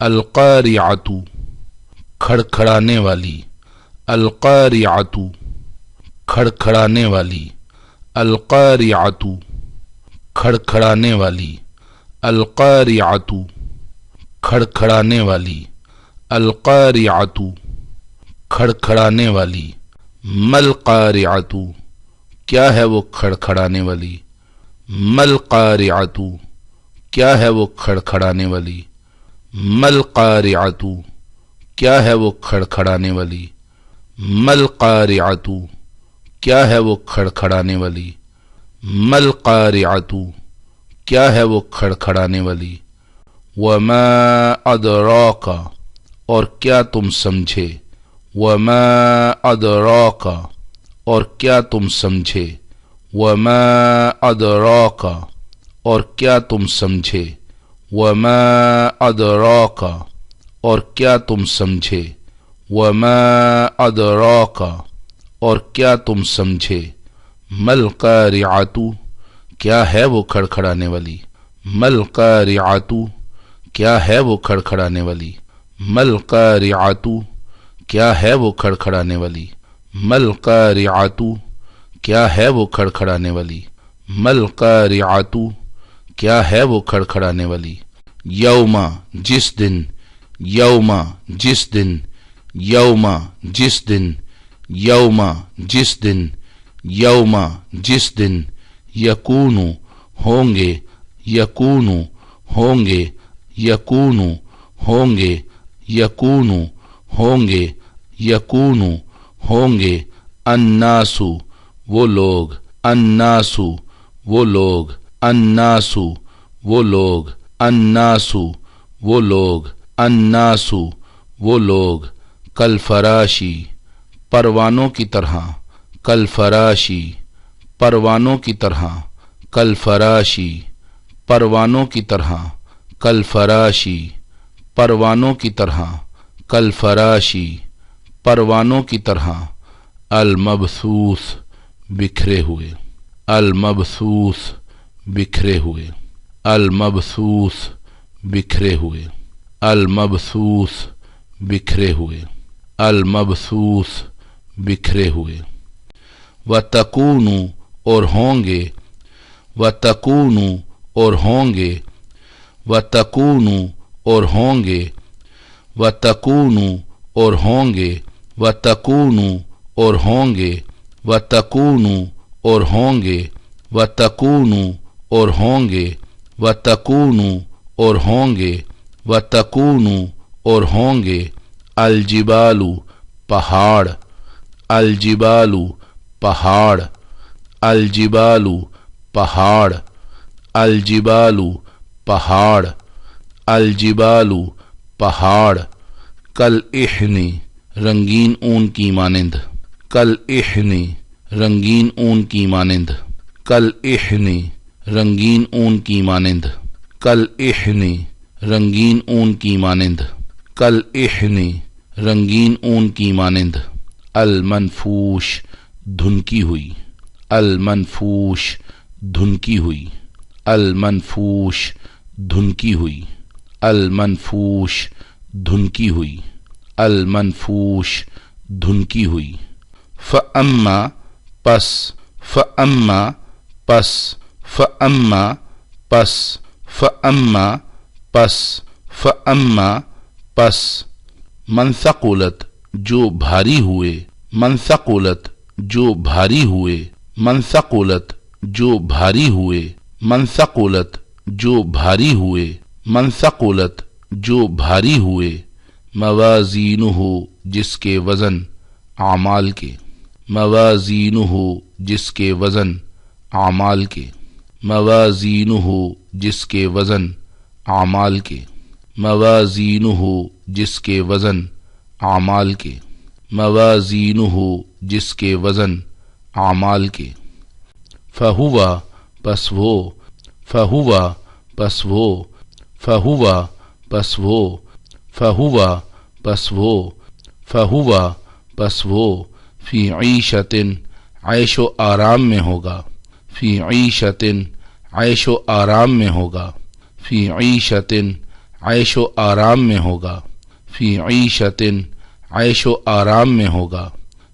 القاریعۃ کھڑکھڑانے والی، القاریعۃ کھڑکھڑانے والی، القاریعۃ کھڑکھڑانے والی، القاریعۃ کھڑکھڑانے والی، القاریعۃ کھڑکھڑانے والی، مل قاریعۃ کیا ہے وہ کھڑکھڑانے والی، مل قاریعۃ کیا ہے وہ کھڑکھڑانے والی، مل قاریعۃ کیا ہے وہ کھڑکھڑانے والی، مل قاریعۃ کیا ہے وہ کھڑکھڑانے والی، مل قاریعۃ کیا ہے وہ کھڑکھڑانے والی، وما ادراک اور کیا تم سمجھے، وما ادراک اور کیا تم سمجھے، وما ادراک اور کیا تم سمجھے، وما ادراک اور کیا تم سمجھے، وما ادراک اور کیا تم سمجھے، مل قاریعۃ کیا ہے وہ کھڑکھڑانے والی، مل قاریعۃ کیا ہے وہ کھڑکھڑانے والی، مل قاریعۃ کیا ہے وہ کھڑکھڑانے والی، مل قاریعۃ کیا ہے وہ کھڑکھڑانے والی، مل قاریعۃ کیا ہے وہ کھڑکھڑانے والی، یوم جس دن، یوم جس دن، یوم جس دن، یوم جس دن، یوم جس دن، یکون ہوں گے، یکون ہوں گے، یکون ہوں گے، یکون ہوں گے، یکون ہوں گے، الناس وہ لوگ، الناس وہ لوگ، الناس وہ لوگ، الناس وہ لوگ، الناس وہ لوگ، کالفراشی پروانوں کی طرح، کالفراشی پروانوں کی طرح، کالفراشی پروانوں کی طرح، کالفراشی پروانوں کی طرح، کالفراشی پروانوں کی طرح، المبثوث بکھرے ہوئے، المبثوث بکھرے ہوئے، المبثوث بکھرے ہوئے، المبثوث بکھرے ہوئے، المبثوث بکھرے ہوئے، وتکون اور ہوں گے، وتکون اور ہوں گے، وتکون اور ہوں گے، وتکون اور ہوں گے، وتکون اور ہوں گے، وتکون اور ہوں گے، وتکون اور ہوں گے، وتکون اور ہوں گے، وتکون اور ہوں گے، الجبال پہاڑ، الجبال پہاڑ، الجبال پہاڑ، الجبال پہاڑ، الجبال پہاڑ، کالعہن رنگین اون کی مانند، کالعہن رنگین اون کی مانند، کالعہن رنگین اون کی مانند، کالعہن رنگین اون کی مانند، کالعہن رنگین اون کی مانند، المنفوش دھنکی ہوئی، المنفوش دھنکی ہوئی، المنفوش دھنکی ہوئی، المنفوش دھنکی ہوئی، المنفوش دھنکی ہوئی، فاما پس، فاما پس، فاما پس، فاما پس، فاما پس، من ثقلت جو بھاری ہوئے، من ثقلت جو بھاری ہوئے، من ثقلت جو بھاری ہوئے، من ثقلت جو بھاری ہوئے، من ثقلت جو بھاری ہوئے، موازینہ جس کے وزن اعمال کے، موازینہ جس کے وزن اعمال کے، موازینہ جس کے وزن اعمال کے، موازینہ جس کے وزن اعمال کے، موازینہ جس کے وزن اعمال کے، فہوا پس وہ، فہوا پس وہ، فہوا پس وہ، فہوا پس وہ، فہوا پس وہ، فی عیشۃ عیش و آرام میں ہوگا، فی عیشۃ عیش و آرام میں ہوگا، فی عیشۃ عیش و آرام میں ہوگا، فی عیشت عیش و آرام میں ہوگا،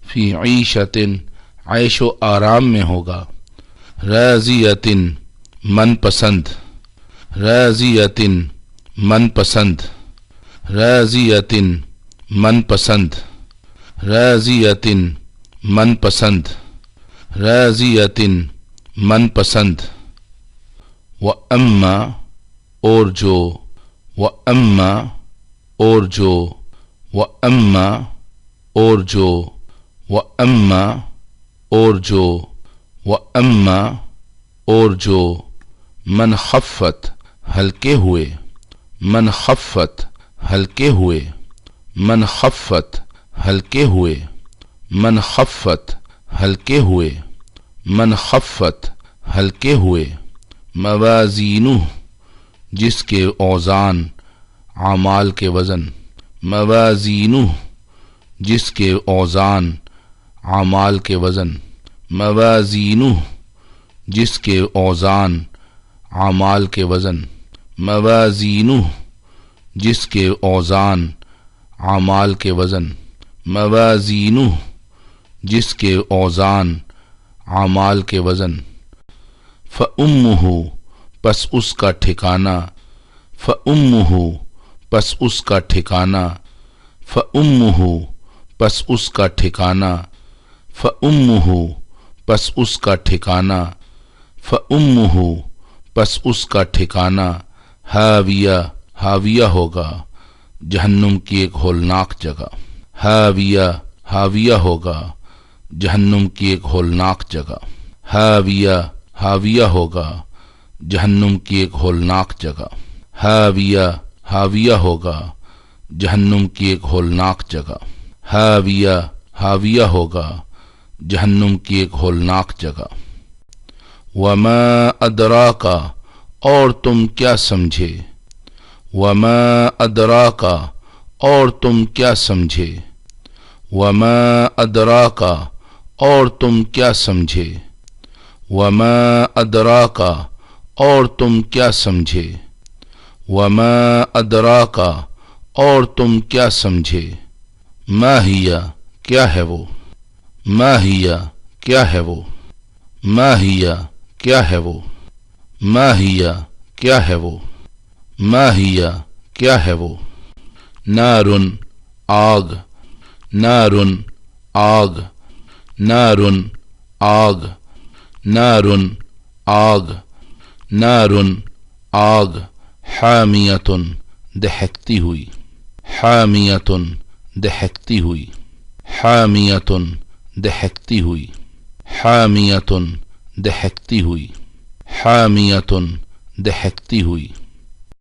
فی عیشت عیش و آرام میں ہوگا، راضیۃ من پسند، راضیۃ من پسند، راضیۃ من پسند، راضیۃ من پسند، راضیۃ من پسند، و اما اور جو، و اما اور جو، و اما اور جو، و اما اور جو، و اما اور جو، من خفت ہلکے ہوئے، من خفت ہلکے ہوئے، من خفت ہلکے ہوئے، من خفت ہلکے ہوئے، من خفت ہلکے ہوئے، موازینہ جس کے اوزان، اعمال کے وزن، موازینہ جس کے اوزان، اعمال کے وزن، موازینہ جس کے اوزان، اعمال کے وزن، موازینہ جس کے اوزان، اعمال کے وزن، موازینہ جس کے اوزان، اعمال کے وزن، فَأُمُّهُ پس اس کا ٹھکانہ، فَأُمُّهُ پس اس کا ٹھکانہ، فَأُمُّهُ پس اس کا ٹھکانہ، فَأُمُّهُ پس اس کا ٹھکانہ، فَأُمُّهُ پس اس کا ٹھکانہ، ہاویہ ہاویہ ہوگا، جہنم کی ایک ہولناک جگہ، ہاویہ ہاویہ ہوگا، جہنم کی ایک ہولناک جگہ، ہاویہ ہاویہ ہوگا، جہنم کی ایک ہولناک جگہ، ہاویہ ہاویہ ہوگا، جہنم کی ایک ہولناک جگہ، ہاویہ ہاویہ ہوگا، جہنم کی ایک ہولناک جگہ، وما ادراک اور تم کیا سمجھے، وما ادراک اور تم کیا سمجھے، وما ادراک اور تم کیا سمجھے، وما ادراک اور تم کیا سمجھے، وما ادراک اور تم کیا سمجھے، ما ہی کیا ہے وہ، ما ہی کیا ہے وہ، ما ہی کیا ہے وہ، ما ہی کیا ہے وہ، ما ہی کیا ہے وہ، نارن آگ، نارن آگ، نارن آگ، نارن آگ، نارن آگ، حامیۃ دہکتی ہوئی، حامیۃ دہکتی ہوئی، حامیۃ دہکتی ہوئی، حامیۃ دہکتی ہوئی، حامیۃ دہکتی ہوئی۔